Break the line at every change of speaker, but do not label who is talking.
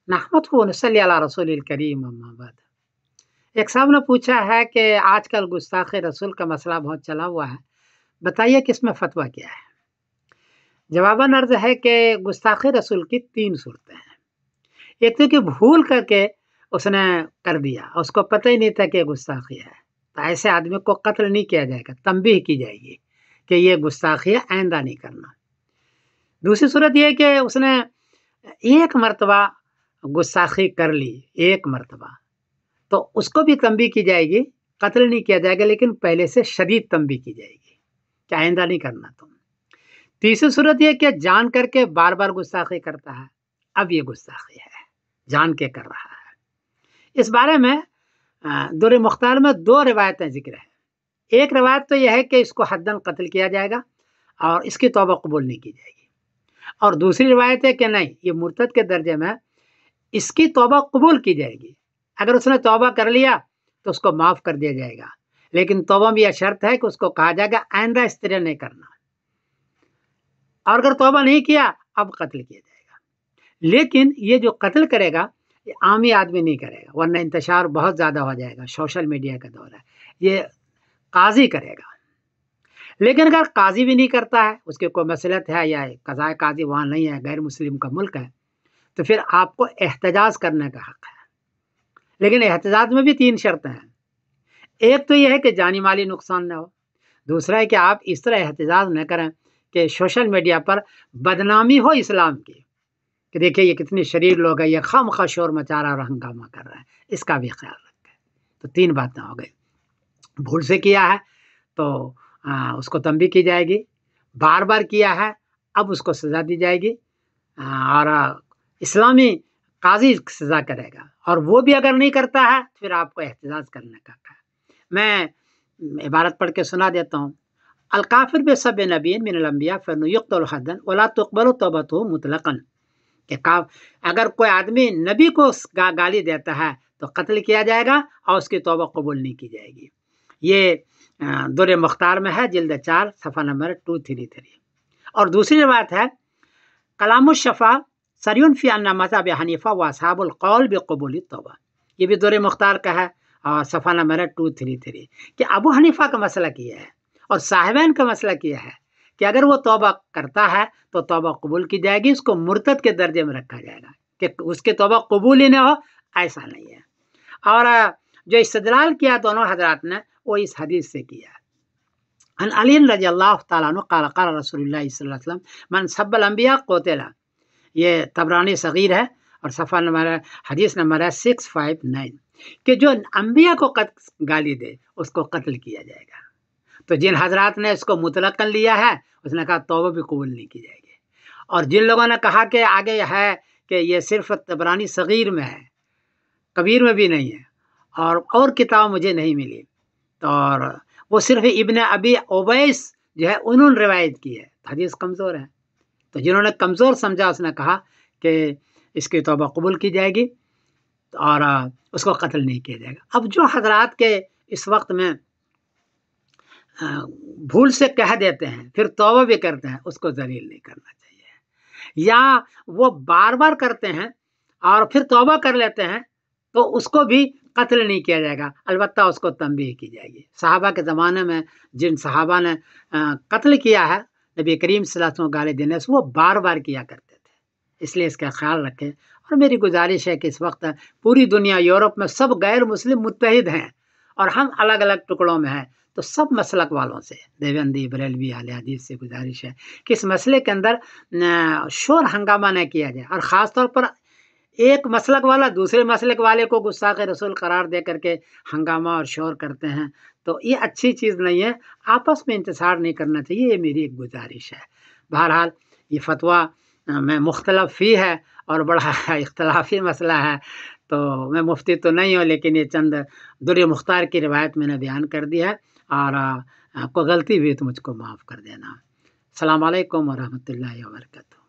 नहमदुहु व नसल्ली अला रसूलिल करीम अम्मा बाद। एक साहब ने पूछा है कि आजकल गुस्ताख़ रसूल का मसला बहुत चला हुआ है, बताइए कि इसमें फ़तवा क्या है? जवाबन अर्ज़ है कि गुस्ताख़ रसूल की 3 सूरतें हैं। एक तो कि भूल करके उसने कर दिया, उसको पता ही नहीं था कि ये गुस्ताख़ी है, तो ऐसे आदमी को कत्ल नहीं किया जाएगा, तंबीह की जाएगी कि ये गुस्ताख़ी है, आइंदा नहीं करना। दूसरी सूरत ये है कि उसने एक मर्तबा गुस्ताख़ी कर ली, एक मर्तबा, तो उसको भी तंबीह की जाएगी, कत्ल नहीं किया जाएगा लेकिन पहले से शदीद तंबीह की जाएगी कि आइंदा नहीं करना तुम। तीसरी सूरत ये कि जान करके बार-बार गुस्ताख़ी करता है, अब ये गुस्ताख़ी है, जान के कर रहा है। इस बारे में दुर मुख्तार में 2 रिवायतें ज़िक्र है। एक रिवायत तो यह है कि इसको हद्दन कत्ल किया जाएगा और इसकी तौबा कबूल नहीं की जाएगी, और दूसरी रिवायत है कि नहीं, ये मुर्तद के दर्जे में, इसकी तौबा कबूल की जाएगी। अगर उसने तौबा कर लिया तो उसको माफ़ कर दिया जाएगा, लेकिन तौबा में यह शर्त है कि उसको कहा जाएगा आइंदा इस तरह नहीं करना, और अगर तौबा नहीं किया अब कत्ल किया जाएगा। लेकिन ये जो कत्ल करेगा ये आम ही आदमी नहीं करेगा, वरना इंतशार बहुत ज़्यादा हो जाएगा, सोशल मीडिया का दौर है, ये काज़ी करेगा। लेकिन अगर काज़ी भी नहीं करता है, उसकी कोई मसलहत है या कज़ाए काज़ी वहाँ नहीं है, गैर मुस्लिम का मुल्क है, तो फिर आपको एहतजाज करने का हक़ है। लेकिन एहतजाज में भी 3 शर्तें हैं। एक तो ये है कि जानी माली नुकसान ना हो, दूसरा है कि आप इस तरह एहतजाज न करें कि सोशल मीडिया पर बदनामी हो इस्लाम की, कि देखिए ये कितने शरीर लोग हैं, ये खामखा शोर मचा रहा है और हंगामा कर रहा है, इसका भी ख्याल रखें। तो 3 बातें हो गई। भूल से किया है तो उसको तंबीह की जाएगी, बार-बार किया है अब उसको सज़ा दी जाएगी, और इस्लामी काज़ी सज़ा करेगा, और वो भी अगर नहीं करता है तो फिर आपको एहतजाज करने का है। मैं इबारत पढ़ के सुना देता हूँ। अल काफ़िर बिसब्बि नबिय्यिन मिनल अंबिया फयुक़्तलु हद्दन वला तुक़बलु तौबतुहु मुतलक़न, कि अगर कोई आदमी नबी को गाली देता है तो कत्ल किया जाएगा और उसकी तौबा कबूल नहीं की जाएगी। ये दुर मुख्तार में है, जिल्द 4 सफ़ा नंबर 233। और दूसरी बात है कलामुश शफ़ा सरियुन फ़ी अन्ना मज़हब हनीफ़ा व असहाबुल क़ौल बिक़बूल तौबा, ये भी दुर मुख्तार का है और सफ़ा नंबर है 233, कि अबू हनीफ़ा का मसलक ये है और साहिबैन का मसलक ये है कि अगर वो तौबा करता है तो तौबा कबूल की जाएगी, उसको मुर्तद के दर्जे में रखा जाएगा कि उसकी तौबा कबूल ही ना हो, ऐसा नहीं है। और जो इस्तिदलाल किया दोनों हज़रात ने वो इस हदीस से किया। अन अली रज़ियल्लाहु तआला अन्हु क़ाल क़ाल रसूलुल्लाह सल्लल्लाहु अलैहि वसल्लम मन सब्बल अंबिया क़ुतिला, ये तबरानी सगीर है और सफ़ा नंबर हदीस नंबर है 659, कि जो अंबिया को गाली दे उसको कत्ल किया जाएगा। तो जिन हज़रात ने इसको मुतलक़न लिया है उसने कहा तौबा भी कबूल नहीं की जाएगी, और जिन लोगों ने कहा कि आगे है कि ये सिर्फ़ तबरानी सगीर में है, कबीर में भी नहीं है और किताब मुझे नहीं मिली, तो और वो सिर्फ़ इब्न अबी उवैस जो है उन्होंने रिवायत की है, हदीस कमज़ोर है। तो जिन्होंने कमज़ोर समझा उसने कहा कि इसकी तौबा कबूल की जाएगी और उसको कत्ल नहीं किया जाएगा। अब जो हज़रात के इस वक्त में भूल से कह देते हैं फिर तौबा भी करते हैं, उसको ज़लील नहीं करना चाहिए, या वो बार-बार करते हैं और फिर तौबा कर लेते हैं तो उसको भी कत्ल नहीं किया जाएगा, अलबत्ता उसको तंबीह की जाएगी। सहाबा के ज़माने में जिन सहाबा ने कत्ल किया है नबी करीम सल्लल्लाहु अलैहि वसल्लम गाली देने से, वो बार-बार किया करते थे, इसलिए इसका ख्याल रखें। और मेरी गुजारिश है कि इस वक्त पूरी दुनिया, यूरोप में सब गैर मुस्लिम मुत्तहिद हैं और हम अलग-अलग टुकड़ों में हैं, तो सब मसलक वालों से, देवबंदी, बरेलवी, अहले हदीस से गुजारिश है कि इस मसले के अंदर शोर हंगामा न किया जाए, और ख़ास तौर पर एक मसलक वाला दूसरे मसलक वाले को गुस्ताख़ रसूल करार दे करके हंगामा और शोर करते हैं, तो ये अच्छी चीज़ नहीं है, आपस में इंतशार नहीं करना चाहिए, ये मेरी एक गुजारिश है। बहरहाल ये फ़तवा में मुख्तलफ़ फ़ी है और बड़ा इख्तलाफी मसला है, तो मैं मुफ्ती तो नहीं हूँ, लेकिन ये चंद दुर मुख्तार की रिवायत मैंने बयान कर दी है, और कोई गलती हुई तो मुझको माफ़ कर देना। अस्सलामु अलैकुम व रहमतुल्लाहि व बरकातुहू।